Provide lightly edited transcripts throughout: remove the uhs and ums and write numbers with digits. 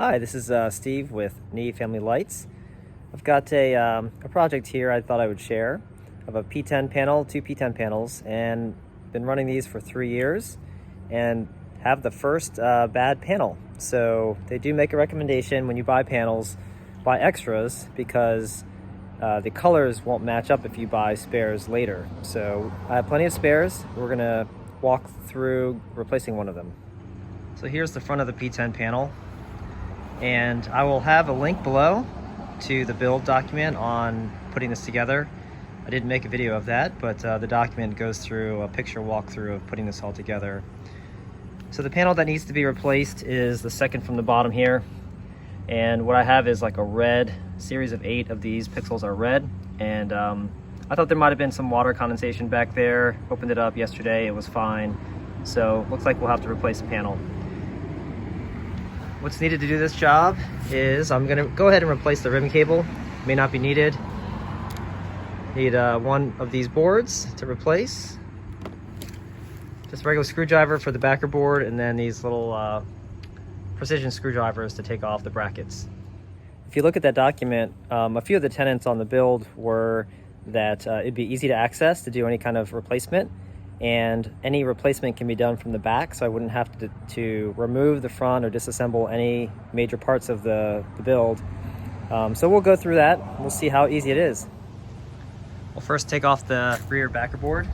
Hi, this is Steve with Nee Family Lights. I've got a project here I thought I would share. I have a P10 panel, two P10 panels, and been running these for 3 years and have the first bad panel. So they do make a recommendation when you buy panels, buy extras because the colors won't match up if you buy spares later. So I have plenty of spares. We're gonna walk through replacing one of them. So here's the front of the P10 panel. And I will have a link below to the build document on putting this together. I didn't make a video of that, but the document goes through a picture walkthrough of putting this all together. So the panel that needs to be replaced is the second from the bottom here. And what I have is like a red series of 8 of these pixels are red. And I thought there might have been some water condensation back there. Opened it up yesterday, it was fine. So looks like we'll have to replace the panel. What's needed to do this job is I'm gonna go ahead and replace the ribbon cable. May not be needed. Need one of these boards to replace. Just a regular screwdriver for the backer board, and then these little precision screwdrivers to take off the brackets. If you look at that document, a few of the tenets on the build were that it'd be easy to access to do any kind of replacement, and any replacement can be done from the back, so I wouldn't have to remove the front or disassemble any major parts of the build. So we'll go through that. We'll see how easy it is. We'll first take off the rear backer board.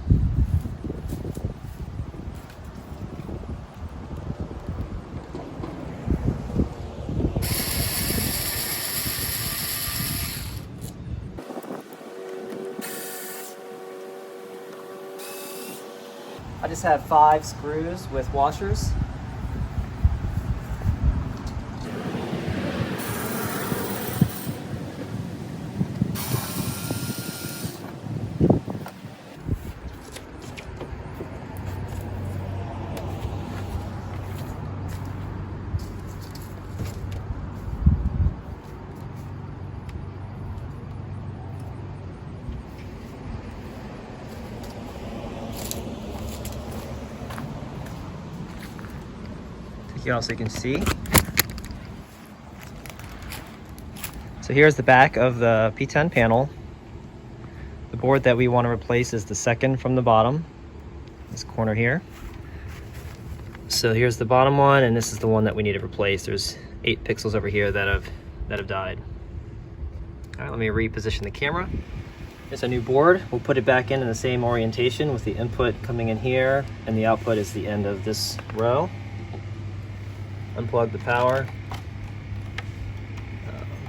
I just have 5 screws with washers. Here also you can see. So here's the back of the P10 panel. The board that we want to replace is the second from the bottom, this corner here. So here's the bottom one, and this is the one that we need to replace. There's 8 pixels over here that have died. All right, let me reposition the camera. Here's a new board. We'll put it back in the same orientation with the input coming in here, and the output is the end of this row. Unplug the power.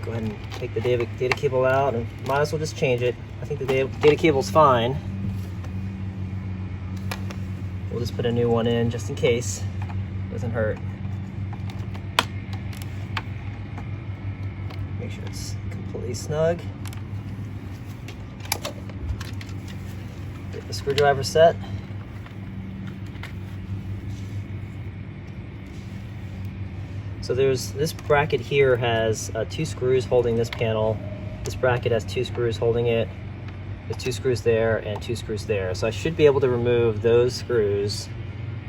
Go ahead and take the data cable out, and might as well just change it. I think the data cable's fine. We'll just put a new one in just in case. Doesn't hurt. Make sure it's completely snug. Get the screwdriver set. So there's this bracket here has 2 screws holding this panel. This bracket has 2 screws holding it. There's 2 screws there and 2 screws there. So I should be able to remove those screws,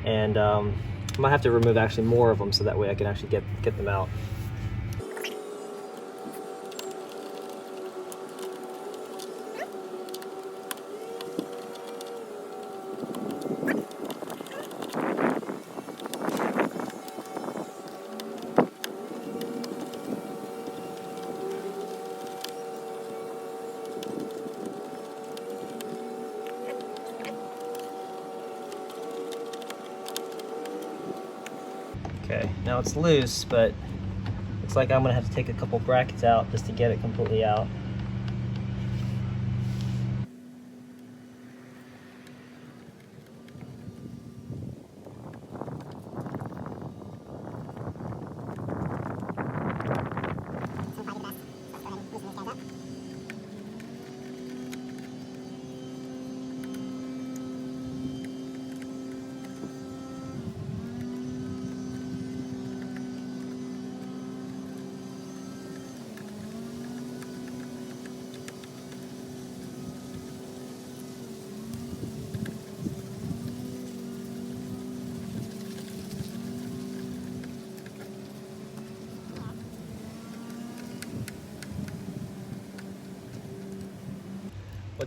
and I might have to remove actually more of them so that way I can actually get them out. Okay, now it's loose, but looks like I'm gonna have to take a couple brackets out just to get it completely out.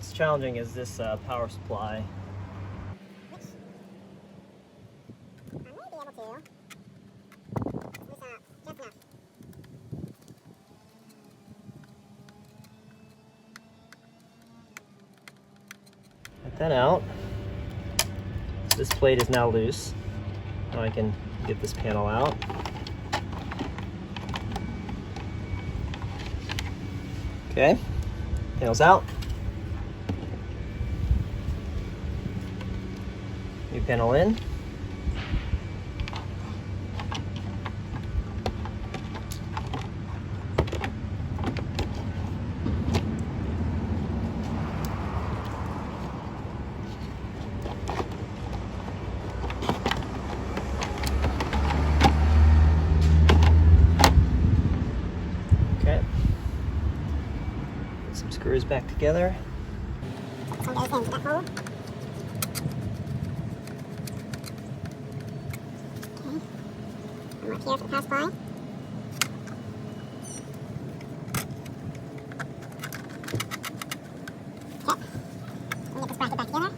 What's challenging is this power supply. I may be able to loosen up just enough. Get that out. So this plate is now loose. Now I can get this panel out. Okay, panel's out. New panel in. Okay. Put some screws back together. Some goes into that hole. Okay. And mark here for the power supply. Okay. We'll get this bracket back together.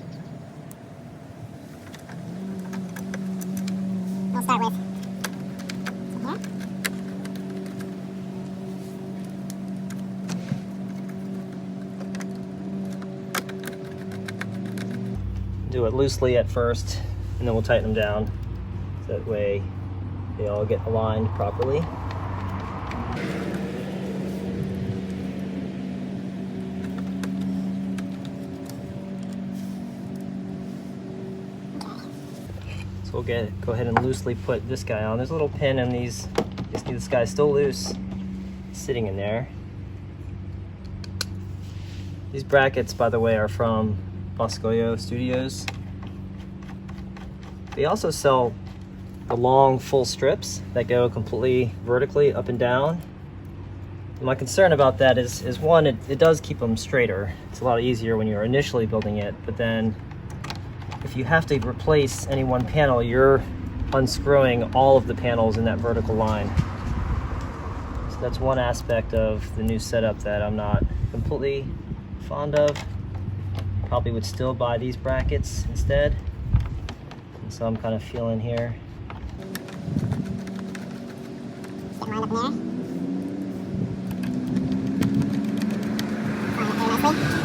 We'll start with here. Do it loosely at first, and then we'll tighten them down. So that way they all get aligned properly. So we'll go ahead and loosely put this guy on. There's a little pin in these. You see this guy's still loose, sitting in there. These brackets, by the way, are from Boscoyo Studios. They also sell the long full strips that go completely vertically up and down. And my concern about that is one, it does keep them straighter. It's a lot easier when you're initially building it, but then if you have to replace any one panel, you're unscrewing all of the panels in that vertical line. So that's one aspect of the new setup that I'm not completely fond of. Probably would still buy these brackets instead. And so I'm kind of feeling here. Get lined up in there. Line up very nicely.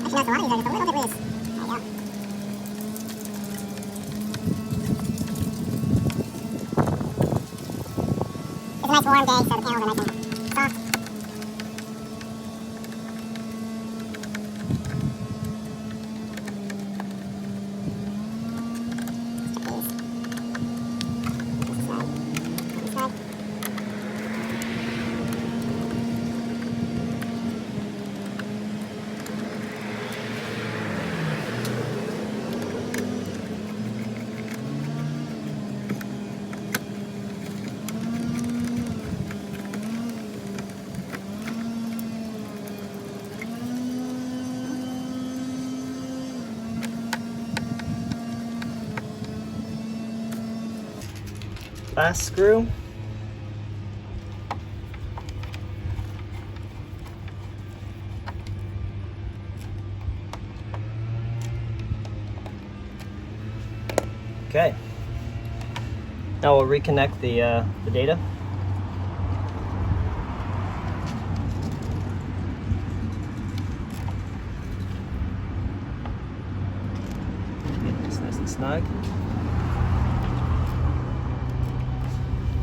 That's a lot easier, just a little bit loose. There you go. It's a nice warm day, so the panels are nice and soft. Last screw. Okay. Now we'll reconnect the data. snug.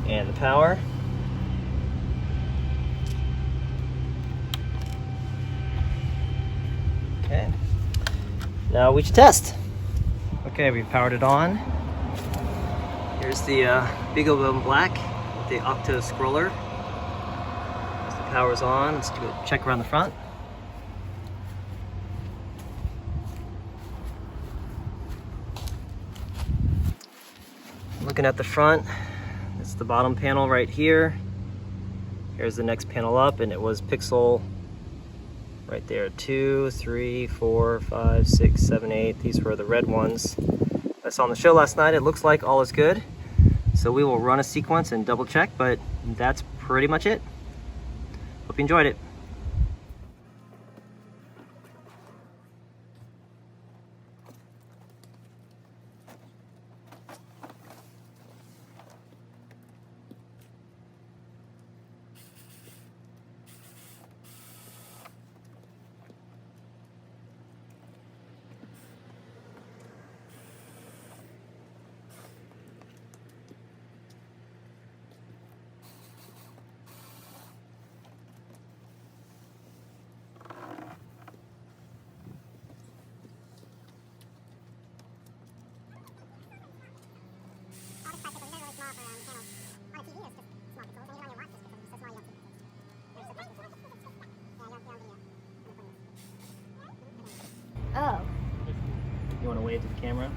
And the power. Okay. Now we should test. Okay, we've powered it on. Here's the BeagleBone Black with the Octo scroller. As the power's on, let's do a check around the front. Looking at the front, it's the bottom panel right here. Here's the next panel up, and it was pixel right there. 2, 3, 4, 5, 6, 7, 8. These were the red ones I saw on the show last night. It looks like all is good. So we will run a sequence and double check, but that's pretty much it. Hope you enjoyed it. Oh. You want to wave to the camera?